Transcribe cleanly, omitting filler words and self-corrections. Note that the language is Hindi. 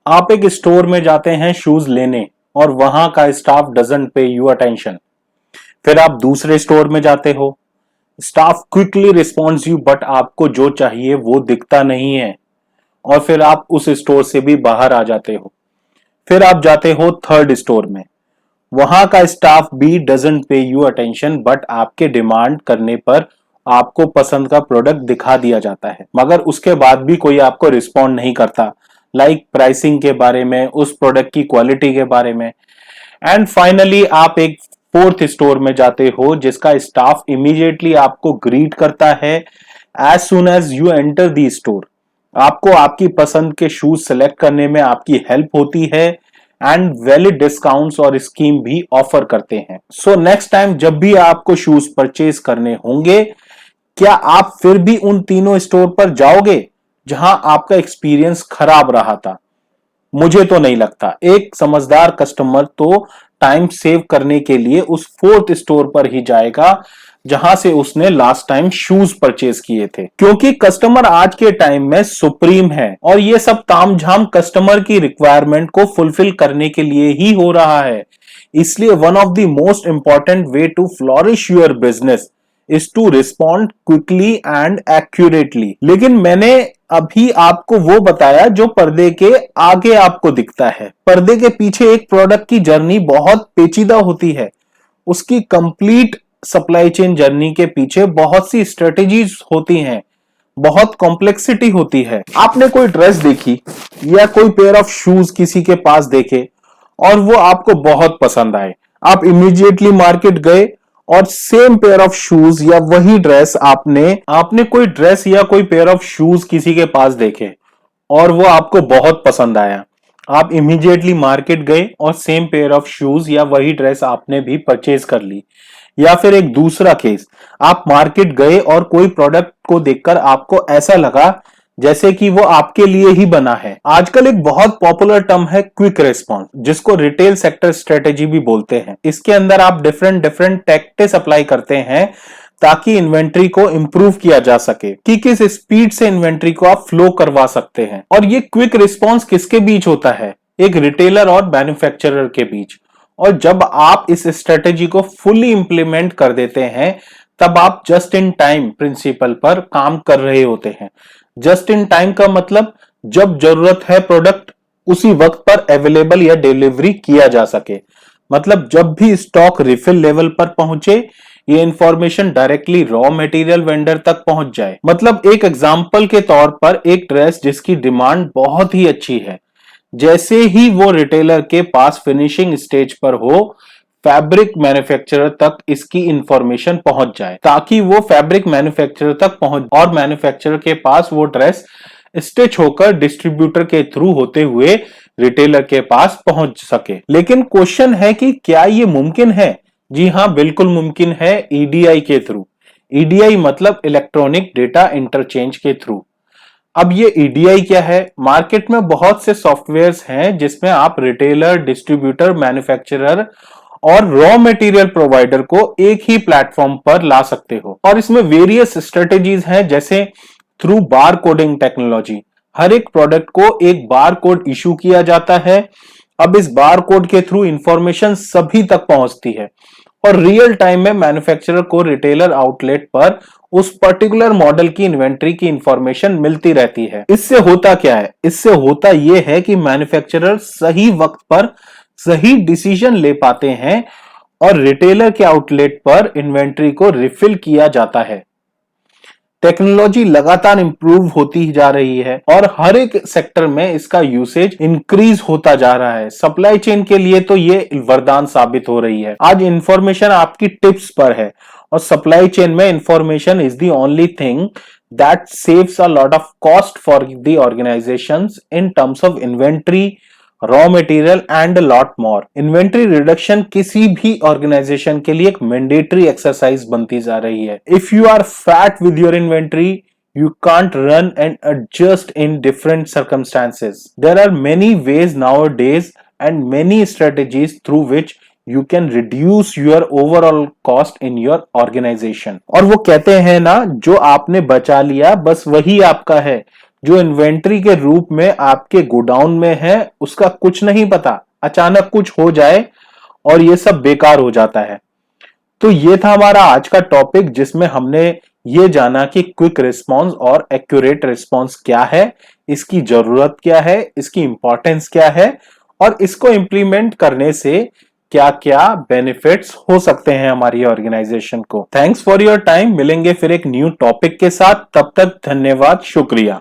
आप एक स्टोर में जाते हैं शूज लेने और वहां का स्टाफ डजंट पे यू अटेंशन। फिर आप दूसरे स्टोर में जाते हो, staff quickly responds you but आपको जो चाहिए वो दिखता नहीं है और फिर आप उस स्टोर से भी बाहर आ जाते हो। फिर आप जाते हो थर्ड स्टोर में, वहां का स्टाफ भी डजंट पे यू अटेंशन बट आपके डिमांड करने पर आपको पसंद का प्रोडक्ट दिखा दिया जाता है, मगर उसके बाद भी कोई आपको रिस्पॉन्ड नहीं करता, लाइक प्राइसिंग के बारे में, उस प्रोडक्ट की क्वालिटी के बारे में। एंड फाइनली आप एक फोर्थ स्टोर में जाते हो जिसका स्टाफ इमीडिएटली आपको ग्रीट करता है as soon as you enter the store. आपको आपकी पसंद के शूज सेलेक्ट करने में आपकी हेल्प होती है एंड वैलिड डिस्काउंट्स और स्कीम भी ऑफर करते हैं। सो नेक्स्ट टाइम जब भी आपको शूज परचेज करने होंगे, क्या आप फिर भी उन तीनों स्टोर पर जाओगे जहां आपका एक्सपीरियंस खराब रहा था? मुझे तो नहीं लगता। एक समझदार कस्टमर तो टाइम सेव करने के लिए उस फोर्थ स्टोर पर ही जाएगा जहां से उसने लास्ट टाइम शूज परचेज किए थे, क्योंकि कस्टमर आज के टाइम में सुप्रीम है और ये सब तामझाम कस्टमर की रिक्वायरमेंट को फुलफिल करने के लिए ही हो रहा है। इसलिए one of the most important way to flourish your business is to respond quickly and accurately. लेकिन मैंने अभी आपको वो बताया जो पर्दे के आगे आपको दिखता है। पर्दे के पीछे एक प्रोडक्ट की जर्नी बहुत पेचीदा होती है। उसकी कंप्लीट सप्लाई चेन जर्नी के पीछे बहुत सी स्ट्रेटेजीज होती हैं, बहुत कॉम्प्लेक्सिटी होती है। आपने कोई ड्रेस देखी या कोई पेयर ऑफ शूज किसी के पास देखे और वो आपको बहुत पसंद आए, आप इमीडिएटली मार्केट गए और सेम पेयर ऑफ शूज या वही ड्रेस आपने कोई ड्रेस या कोई पेयर ऑफ शूज किसी के पास देखे और वो आपको बहुत पसंद आया, आप इमीडिएटली मार्केट गए और सेम पेयर ऑफ शूज या वही ड्रेस आपने भी परचेज कर ली। या फिर एक दूसरा केस, आप मार्केट गए और कोई प्रोडक्ट को देखकर आपको ऐसा लगा जैसे कि वो आपके लिए ही बना है। आजकल एक बहुत पॉपुलर टर्म है क्विक रिस्पॉन्स, जिसको रिटेल सेक्टर स्ट्रेटेजी भी बोलते हैं। इसके अंदर आप डिफरेंट डिफरेंट टैक्टिक्स अप्लाई करते हैं ताकि इन्वेंट्री को इंप्रूव किया जा सके कि किस स्पीड से इन्वेंट्री को आप फ्लो करवा सकते हैं। और ये क्विक रिस्पॉन्स किसके बीच होता है? एक रिटेलर और मैन्युफैक्चरर के बीच। और जब आप इस स्ट्रेटेजी को फुली इंप्लीमेंट कर देते हैं तब आप जस्ट इन टाइम प्रिंसिपल पर काम कर रहे होते हैं। जस्ट इन टाइम का मतलब जब जरूरत है प्रोडक्ट उसी वक्त पर अवेलेबल या डिलीवरी किया जा सके। मतलब जब भी स्टॉक रिफिल लेवल पर पहुंचे, ये information directly raw material vendor तक पहुंच जाए। मतलब एक एग्जांपल के तौर पर एक ड्रेस जिसकी डिमांड बहुत ही अच्छी है, जैसे ही वो रिटेलर के पास फिनिशिंग स्टेज पर हो, फैब्रिक मैन्युफैक्चरर तक इसकी इंफॉर्मेशन पहुंच जाए ताकि वो फैब्रिक मैन्युफैक्चरर तक पहुंच और मैन्युफैक्चरर के पास वो ड्रेस स्टिच होकर डिस्ट्रीब्यूटर के थ्रू होते हुए रिटेलर के पास पहुंच सके। लेकिन क्वेश्चन है कि क्या ये मुमकिन है? जी हाँ, बिल्कुल मुमकिन है, ईडीआई के थ्रू। ईडीआई मतलब इलेक्ट्रॉनिक डेटा इंटरचेंज के थ्रू। अब ये ईडीआई क्या है? मार्केट में बहुत से सॉफ्टवेयर्स हैं जिसमें आप रिटेलर, डिस्ट्रीब्यूटर, मैन्युफैक्चरर और रॉ मटेरियल प्रोवाइडर को एक ही प्लेटफॉर्म पर ला सकते हो। और इसमें वेरियस स्ट्रेटेजीज हैं, जैसे थ्रू बार कोडिंग टेक्नोलॉजी। हर एक प्रोडक्ट को एक बार कोड इशू किया जाता है। अब इस बार कोड के थ्रू इंफॉर्मेशन सभी तक पहुंचती है और रियल टाइम में मैन्युफैक्चरर को रिटेलर आउटलेट पर उस पर्टिकुलर मॉडल की इन्वेंट्री की इंफॉर्मेशन मिलती रहती है। इससे होता क्या है? इससे होता यह है कि मैन्युफैक्चरर सही वक्त पर सही डिसीजन ले पाते हैं और रिटेलर के आउटलेट पर इन्वेंट्री को रिफिल किया जाता है। टेक्नोलॉजी लगातार इंप्रूव होती जा रही है और हर एक सेक्टर में इसका यूसेज इंक्रीज होता जा रहा है। सप्लाई चेन के लिए तो ये वरदान साबित हो रही है। आज इंफॉर्मेशन आपकी टिप्स पर है और सप्लाई चेन में information is the only thing that saves a lot of cost for the organisations in terms of inventory, raw material and lot more. Inventory reduction किसी भी ऑर्गेनाइजेशन के लिए एक मैंडेटरी एक्सरसाइज बनती जा रही है। If you are fat with your inventory, you can't run and adjust in different circumstances. There are many ways nowadays and many strategies through which you can reduce your overall cost in your organization. और वो कहते हैं ना, जो आपने बचा लिया बस वही आपका है, जो इन्वेंट्री के रूप में आपके गोडाउन में है उसका कुछ नहीं पता, अचानक कुछ हो जाए और ये सब बेकार हो जाता है। तो ये था हमारा आज का टॉपिक, जिसमें हमने ये जाना कि क्विक रिस्पांस और एक्यूरेट रिस्पांस क्या है, इसकी जरूरत क्या है, इसकी इंपॉर्टेंस क्या है और इसको इंप्लीमेंट करने से क्या क्या बेनिफिट्स हो सकते हैं हमारी ऑर्गेनाइजेशन को। Thanks for your time. मिलेंगे फिर एक न्यू टॉपिक के साथ, तब तक धन्यवाद, शुक्रिया।